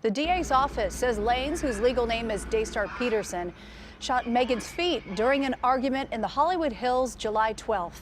The DA's office says Lanez, whose legal name is Daystar Peterson, shot Megan's feet during an argument in the Hollywood Hills July 12th.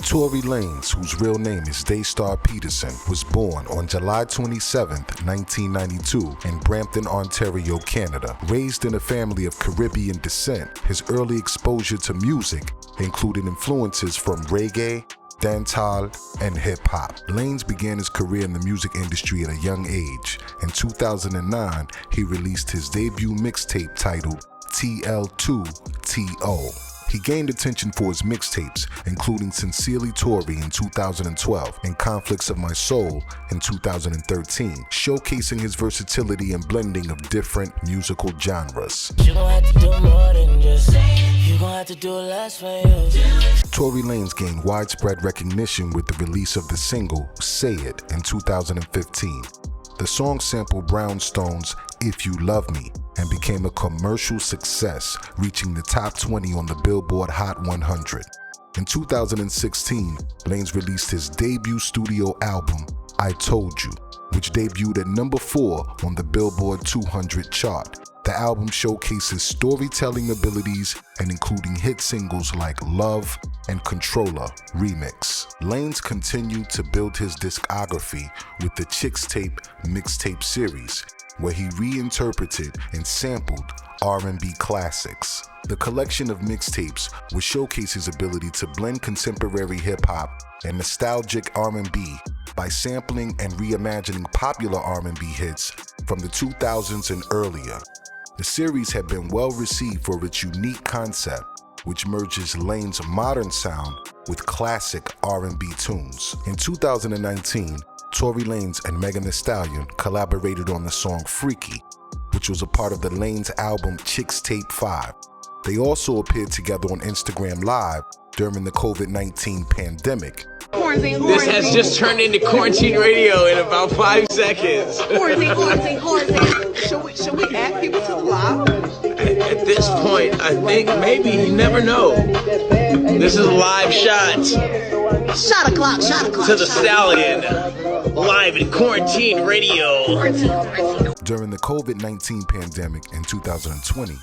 Tory Lanez, whose real name is Daystar Peterson, was born on July 27, 1992 in Brampton, Ontario, Canada. Raised in a family of Caribbean descent, his early exposure to music included influences from reggae, dancehall, and hip-hop. Lanez began his career in the music industry at a young age. In 2009, he released his debut mixtape titled TL2TO. He gained attention for his mixtapes, including Sincerely Tory in 2012 and Conflicts of My Soul in 2013, showcasing his versatility and blending of different musical genres. Tory Lanez gained widespread recognition with the release of the single Say It in 2015. The song sampled Brownstone's If You Love Me and became a commercial success, reaching the top 20 on the Billboard Hot 100. In 2016, Lanez released his debut studio album, I Told You, which debuted at number 4 on the Billboard 200 chart. The album showcases storytelling abilities and including hit singles like Love and Controller Remix. Lanez continued to build his discography with the Chicks Tape mixtape series, where he reinterpreted and sampled R&B classics. The collection of mixtapes would showcase his ability to blend contemporary hip-hop and nostalgic R&B by sampling and reimagining popular R&B hits from the 2000s and earlier. The series had been well received for its unique concept, which merges Lanez's modern sound with classic R&B tunes. In 2019, Tory Lanez and Megan Thee Stallion collaborated on the song Freaky, which was a part of the Lanez album Chicks Tape 5. They also appeared together on Instagram Live during the COVID-19 pandemic. This has just turned into quarantine radio in about 5 seconds. Quarantine. Should we add people to the live? At this point, I think maybe you never know. This is a live shot. Shot o'clock. To the Stallion, live in quarantine radio. During the COVID-19 pandemic in 2020,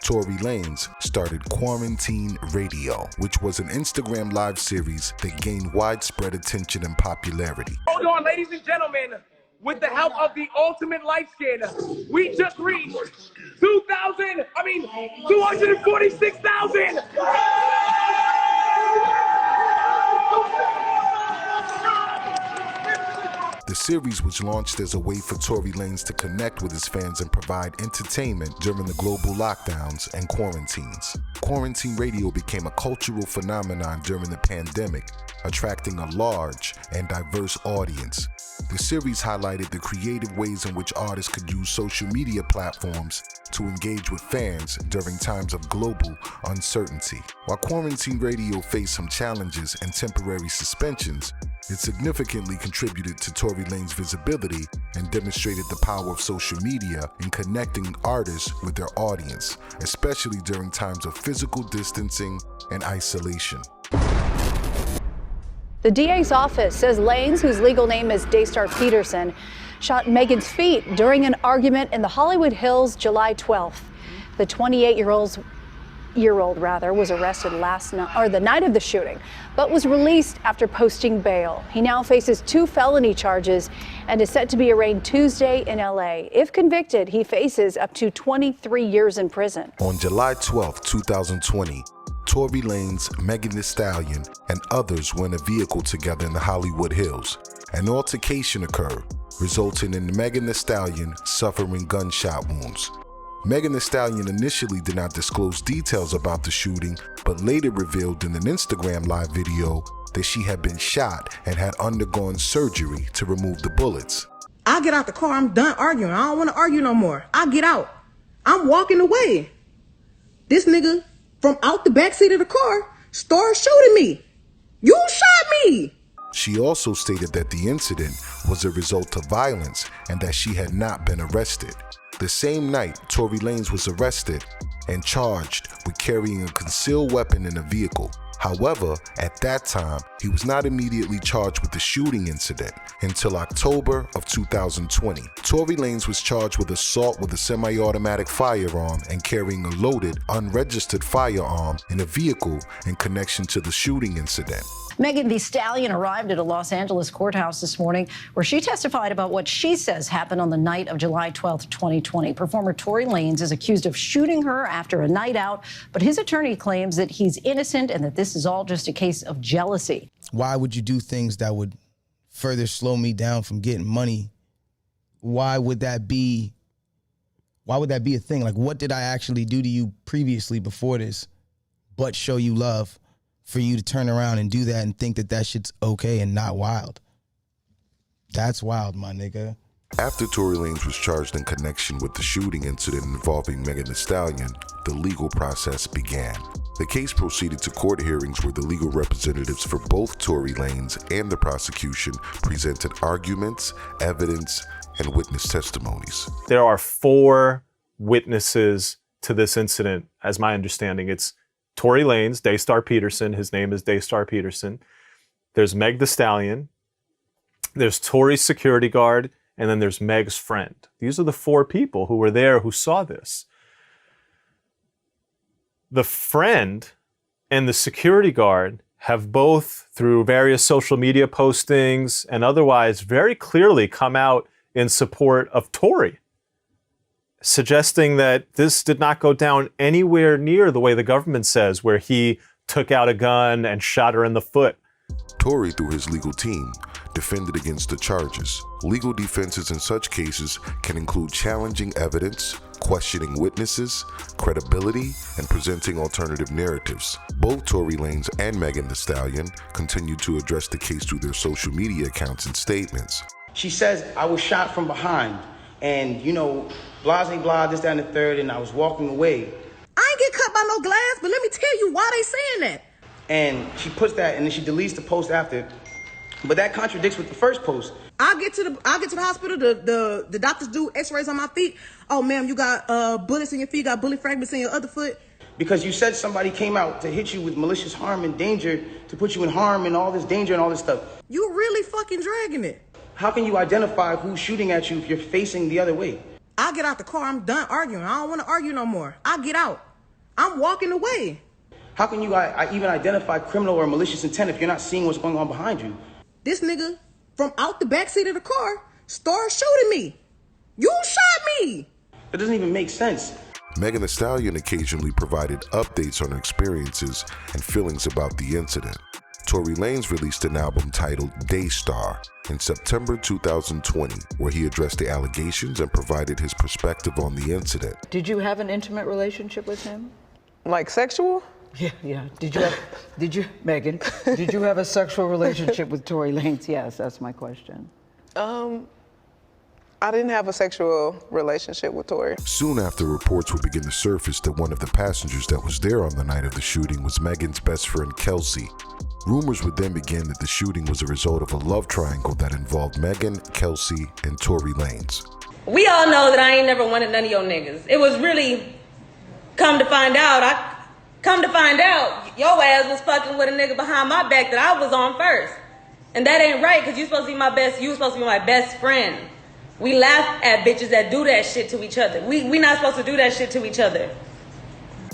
Tory Lanez started Quarantine Radio, which was an Instagram live series that gained widespread attention and popularity. Hold on, ladies and gentlemen, with the help of the ultimate light skin, we just reached 246,000. The series was launched as a way for Tory Lanez to connect with his fans and provide entertainment during the global lockdowns and quarantines. Quarantine radio became a cultural phenomenon during the pandemic, attracting a large and diverse audience. The series highlighted the creative ways in which artists could use social media platforms to engage with fans during times of global uncertainty. While Quarantine Radio faced some challenges and temporary suspensions, it significantly contributed to Tory Lanez's visibility and demonstrated the power of social media in connecting artists with their audience, especially during times of physical distancing and isolation. The DA's office says Lanez, whose legal name is Daystar Peterson, shot Megan's feet during an argument in the Hollywood Hills July 12th. The 28-year-old was arrested the night of the shooting, but was released after posting bail. He now faces 2 felony charges and is set to be arraigned Tuesday in LA. If convicted, he faces up to 23 years in prison. On July 12, 2020, Tory Lanez, Megan Thee Stallion, and others were in a vehicle together in the Hollywood Hills. An altercation occurred, resulting in Megan Thee Stallion suffering gunshot wounds. Megan Thee Stallion initially did not disclose details about the shooting, but later revealed in an Instagram live video that she had been shot and had undergone surgery to remove the bullets. I get out the car, I'm done arguing. I don't want to argue no more. I get out. I'm walking away. This nigga from out the backseat of the car started shooting me. You shot me. She also stated that the incident was a result of violence and that she had not been arrested. The same night, Tory Lanez was arrested and charged with carrying a concealed weapon in a vehicle. However, at that time, he was not immediately charged with the shooting incident until October of 2020. Tory Lanez was charged with assault with a semi-automatic firearm and carrying a loaded, unregistered firearm in a vehicle in connection to the shooting incident. Megan Thee Stallion arrived at a Los Angeles courthouse this morning where she testified about what she says happened on the night of July 12th, 2020. Performer Tory Lanez is accused of shooting her after a night out, but his attorney claims that he's innocent and that this is all just a case of jealousy. Why would you do things that would further slow me down from getting money? Why would that be a thing? Like, what did I actually do to you previously before this but show you love for you to turn around and do that and think that that shit's okay and not wild? That's wild, my nigga. After Tory Lanez was charged in connection with the shooting incident involving Megan Thee Stallion, the legal process began. The case proceeded to court hearings where the legal representatives for both Tory Lanez and the prosecution presented arguments, evidence, and witness testimonies. There are 4 witnesses to this incident, as my understanding. It's Tory Lanez, Daystar Peterson. His name is Daystar Peterson. There's Meg Thee Stallion. There's Tory's security guard. And then there's Meg's friend. These are the 4 people who were there who saw this. The friend and the security guard have both, through various social media postings and otherwise, very clearly come out in support of Tory, suggesting that this did not go down anywhere near the way the government says, where he took out a gun and shot her in the foot. Tory, through his legal team, defended against the charges. Legal defenses in such cases can include challenging evidence, questioning witnesses, credibility, and presenting alternative narratives. Both Tory Lanez and Megan Thee Stallion continued to address the case through their social media accounts and statements. She says, I was shot from behind, and, you know, blah, blah, blah, this, that, and the third, and I was walking away. I ain't get cut by no glass, but let me tell you why they saying that. And she puts that, and then she deletes the post after. But that contradicts with the first post. I get to the hospital, the doctors do x-rays on my feet. Oh, ma'am, you got bullets in your feet, got bullet fragments in your other foot. Because you said somebody came out to hit you with malicious harm and danger, to put you in harm and all this danger and all this stuff. You really fucking dragging it. How can you identify who's shooting at you if you're facing the other way? I get out the car, I'm done arguing. I don't want to argue no more. I get out. I'm walking away. How can you even identify criminal or malicious intent if you're not seeing what's going on behind you? This nigga from out the backseat of the car started shooting me. You shot me. That doesn't even make sense. Megan Thee Stallion occasionally provided updates on her experiences and feelings about the incident. Tory Lanez released an album titled Daystar in September 2020, where he addressed the allegations and provided his perspective on the incident. Did you have an intimate relationship with him? Like sexual? Yeah. Megan, did you have a sexual relationship with Tory Lanez? Yes, that's my question. I didn't have a sexual relationship with Tory. Soon after, reports would begin to surface that one of the passengers that was there on the night of the shooting was Megan's best friend, Kelsey. Rumors would then begin that the shooting was a result of a love triangle that involved Megan, Kelsey, and Tory Lanez. We all know that I ain't never wanted none of your niggas. It was really, come to find out, your ass was fucking with a nigga behind my back that I was on first. And that ain't right, because you supposed to be my best friend. We laugh at bitches that do that shit to each other. We not supposed to do that shit to each other.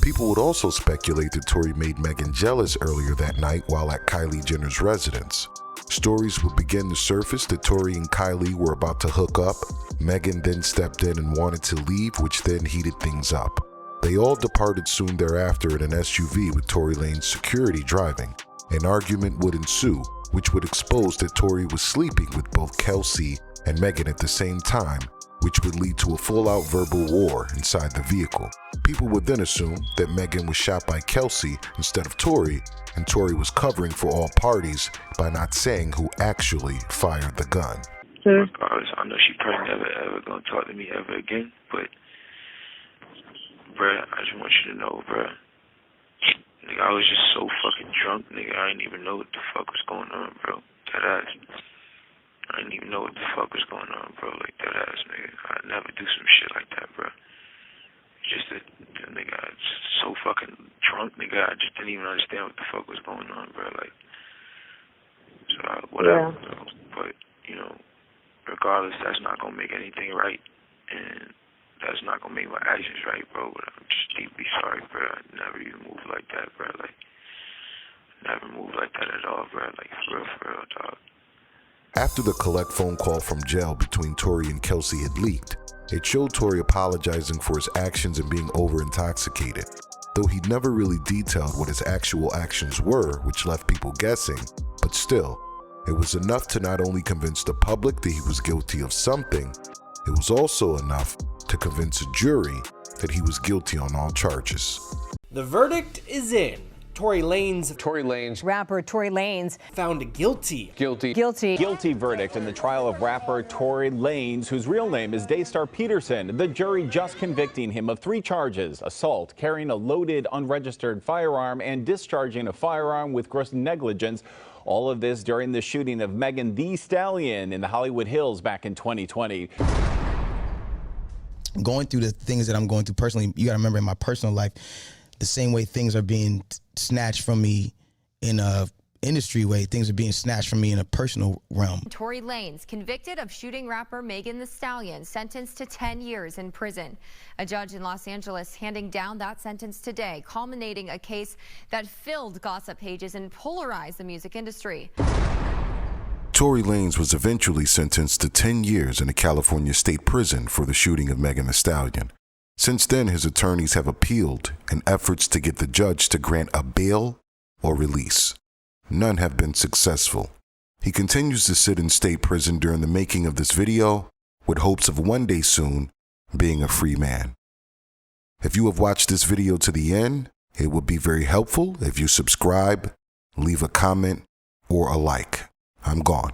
People would also speculate that Tory made Megan jealous earlier that night while at Kylie Jenner's residence. Stories would begin to surface that Tory and Kylie were about to hook up. Megan then stepped in and wanted to leave, which then heated things up. They all departed soon thereafter in an SUV with Tory Lanez security driving. An argument would ensue, which would expose that Tory was sleeping with both Kelsey and Megan at the same time, which would lead to a full-out verbal war inside the vehicle. People would then assume that Megan was shot by Kelsey instead of Tory, and Tory was covering for all parties by not saying who actually fired the gun. Regardless, I know she probably never ever gonna talk to me ever again, but bruh, I just want you to know, bruh. Nigga, I was just so fucking drunk, nigga. I didn't even know what the fuck was going on, bro. That ass. I didn't even know what the fuck was going on, bro. Like, that ass, nigga. I'd never do some shit like that, bro. Just that, nigga, I was so fucking drunk, nigga. I just didn't even understand what the fuck was going on, bro. Like, so, whatever. Yeah. But, you know, regardless, that's not gonna make anything right. And that's not gonna make my actions right, bro. But I'm just deeply sorry, bro. I never even moved like that, bro. Like, never moved like that at all, bro. Like, for real, dog. After the collect phone call from jail between Tory and Kelsey had leaked, it showed Tory apologizing for his actions and being over-intoxicated. Though he never really detailed what his actual actions were, which left people guessing, but still, it was enough to not only convince the public that he was guilty of something, it was also enough to convince a jury that he was guilty on all charges. The verdict is in. Tory Lanez. Rapper Tory Lanez. Found guilty. Guilty verdict in the trial of rapper Tory Lanez, whose real name is Daystar Peterson. The jury just convicting him of 3 charges: assault, carrying a loaded, unregistered firearm, and discharging a firearm with gross negligence. All of this during the shooting of Megan Thee Stallion in the Hollywood Hills back in 2020. Going through the things that I'm going through personally, you gotta remember in my personal life, the same way things are being snatched from me in a industry way, things are being snatched from me in a personal realm. Tory Lanez, convicted of shooting rapper Megan Thee Stallion, sentenced to 10 years in prison. A judge in Los Angeles handing down that sentence today, culminating a case that filled gossip pages and polarized the music industry. Tory Lanez was eventually sentenced to 10 years in a California state prison for the shooting of Megan Thee Stallion. Since then, his attorneys have appealed in efforts to get the judge to grant a bail or release. None have been successful. He continues to sit in state prison during the making of this video, with hopes of one day soon being a free man. If you have watched this video to the end, it would be very helpful if you subscribe, leave a comment, or a like. I'm gone.